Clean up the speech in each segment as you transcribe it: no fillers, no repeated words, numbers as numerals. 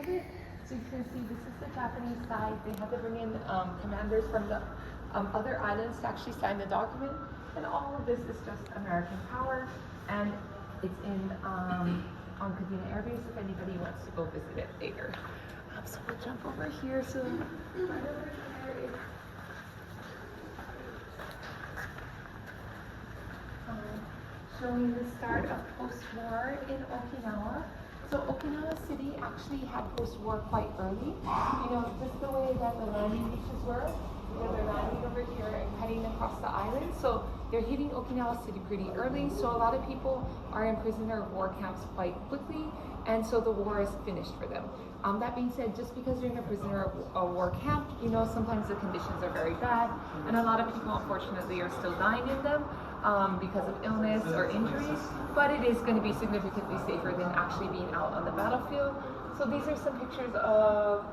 of it. So you can see this is the Japanese side. They had to bring in commanders from the other islands to actually sign the document. And all of this is just American power. And it's in on Kadena Air Base if anybody wants to go visit it later. So we'll jump over here. So right over here is showing the start of post-war in Okinawa. So Okinawa City actually had post-war quite early. You know, just the way that the landing beaches were, where they're landing over here and heading across the island. So they're hitting Okinawa City pretty early. So a lot of people are in prisoner of war camps quite quickly, and so the war is finished for them. That being said, just because you're in a prisoner of war camp, you know, sometimes the conditions are very bad, and a lot of people unfortunately are still dying in them because of illness or injuries, but it is going to be significantly safer than actually being out on the battlefield. So these are some pictures of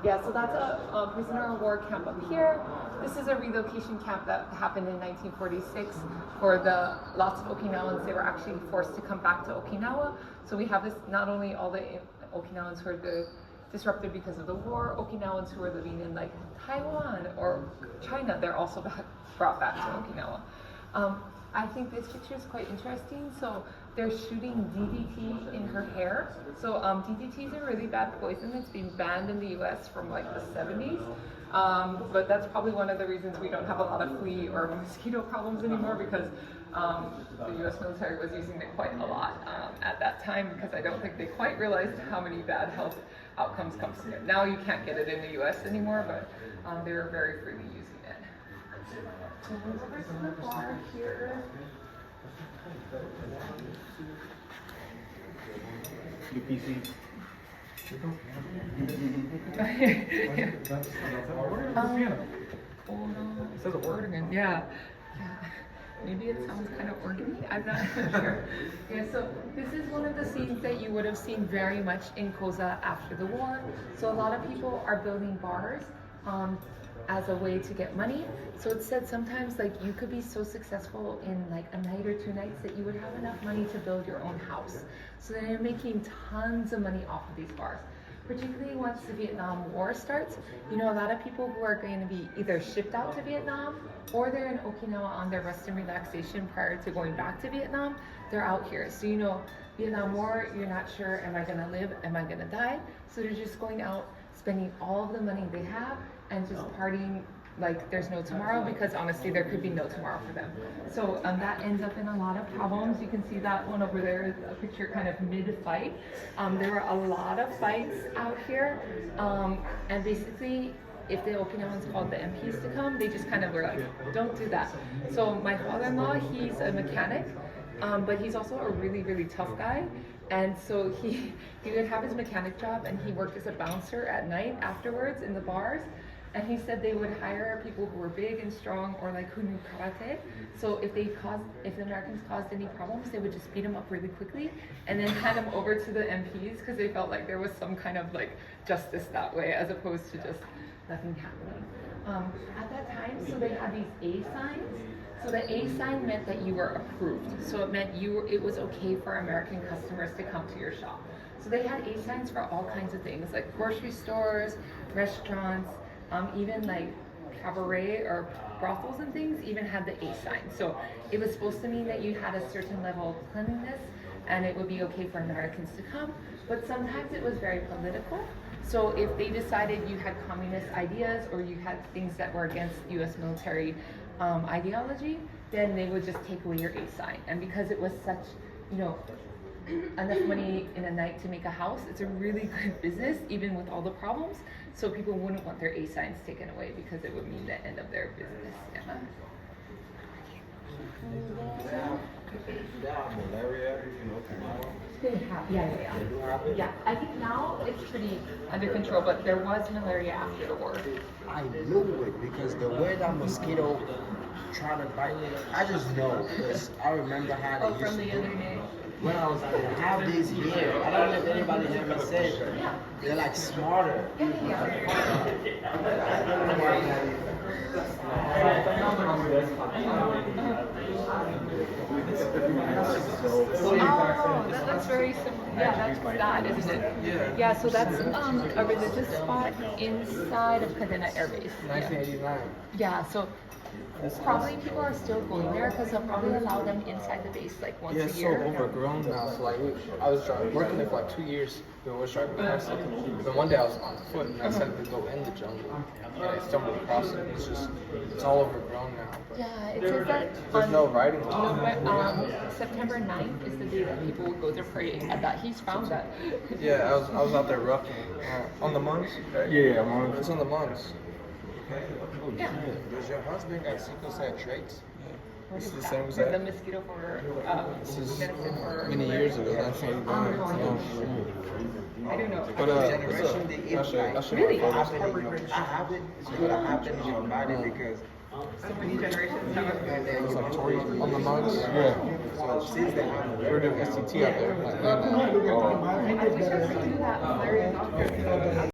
yeah, so that's a prisoner of war camp up here. This is a relocation camp that happened in 1946 for the lots of Okinawans. They were actually forced to come back to Okinawa. So we have this, not only all the Okinawans who are disrupted because of the war, Okinawans who are living in like Taiwan or China, they're also brought back to Okinawa. I think this picture is quite interesting. So they're shooting DDT in her hair. So DDT is a really bad poison. It's been banned in the US from like the 70s. But that's probably one of the reasons we don't have a lot of flea or mosquito problems anymore, because the US military was using it quite a lot at that time, because I don't think they quite realized how many bad health outcomes come from it. Now you can't get it in the US anymore, but they were very freely using it. So we're over to the bar here. Your PC. It says organ. Yeah. Maybe it sounds kind of organy. I'm not sure. Yeah, so this is one of the scenes that you would have seen very much in Koza after the war. So a lot of people are building bars as a way to get money. So it said sometimes like you could be so successful in like a night or 2 nights that you would have enough money to build your own house. So then you're making tons of money off of these bars. Particularly once the Vietnam War starts, you know, a lot of people who are going to be either shipped out to Vietnam or they're in Okinawa on their rest and relaxation prior to going back to Vietnam, they're out here. So, you know, Vietnam War, you're not sure, am I gonna live, am I gonna die? So they're just going out, spending all of the money they have and just partying like there's no tomorrow, because honestly there could be no tomorrow for them. So that ends up in a lot of problems. You can see that one over there is a picture kind of mid-fight. There were a lot of fights out here, and basically if the Okinawans called the MPs to come, they just kind of were like, don't do that. So my father-in-law, he's a mechanic, but he's also a really, really tough guy. And so he would have his mechanic job, and he worked as a bouncer at night afterwards in the bars. And he said they would hire people who were big and strong, or like who knew karate. So if the Americans caused any problems, they would just beat them up really quickly and then hand them over to the MPs, because they felt like there was some kind of like justice that way, as opposed to just nothing happening. At that time, so they had these A signs. So the A sign meant that you were approved. So it meant it was okay for American customers to come to your shop. So they had A signs for all kinds of things, like grocery stores, restaurants, even like cabaret or brothels and things even had the A sign. So it was supposed to mean that you had a certain level of cleanliness and it would be okay for Americans to come. But sometimes it was very political. So if they decided you had communist ideas or you had things that were against US military ideology, then they would just take away your A sign. And because it was such, you know, enough money in a night to make a house, it's a really good business, even with all the problems. So people wouldn't want their A signs taken away, because it would mean the end of their business. Malaria, Yeah. I think now it's pretty under control, but there was malaria after the war. I knew it because the way that mosquito trying to bite me, I just know, because I remember how they used From to the do other it. day. When I was like, have these here. I don't know if anybody ever said they're like smarter. Oh, that looks very similar. Yeah, that's that, isn't it? Yeah. Yeah, so that's a religious spot inside of Kadena Air Base. Yeah. 1989. Yeah, so probably people are still going there because they'll probably allow them inside the base like once Yeah, a it's so year. overgrown now. So like, I was working there for like 2 years. We was driving past it. Then one day I was on foot and I decided to go in the jungle. And I stumbled across it. It's all overgrown now. But Yeah, it says that there's on no writing. September 9th is the day that people will go there pray. I thought he's found that. Yeah, I was out there roughing on the monks. Right? Yeah, I'm on. It's on the monks. Yeah. Does your husband got sickle cell traits? What It's is the that? same as The that. mosquito for This is medicine for many years ago. That's I don't know. But Generation, they eat I'll show Really? you my I photos. have it. It's good. I have it in your body because So many generations have and then It's you like Tori on the monks. Yeah. so since then We're doing STT out there. Like, I wish I could do that. Larry Doctor.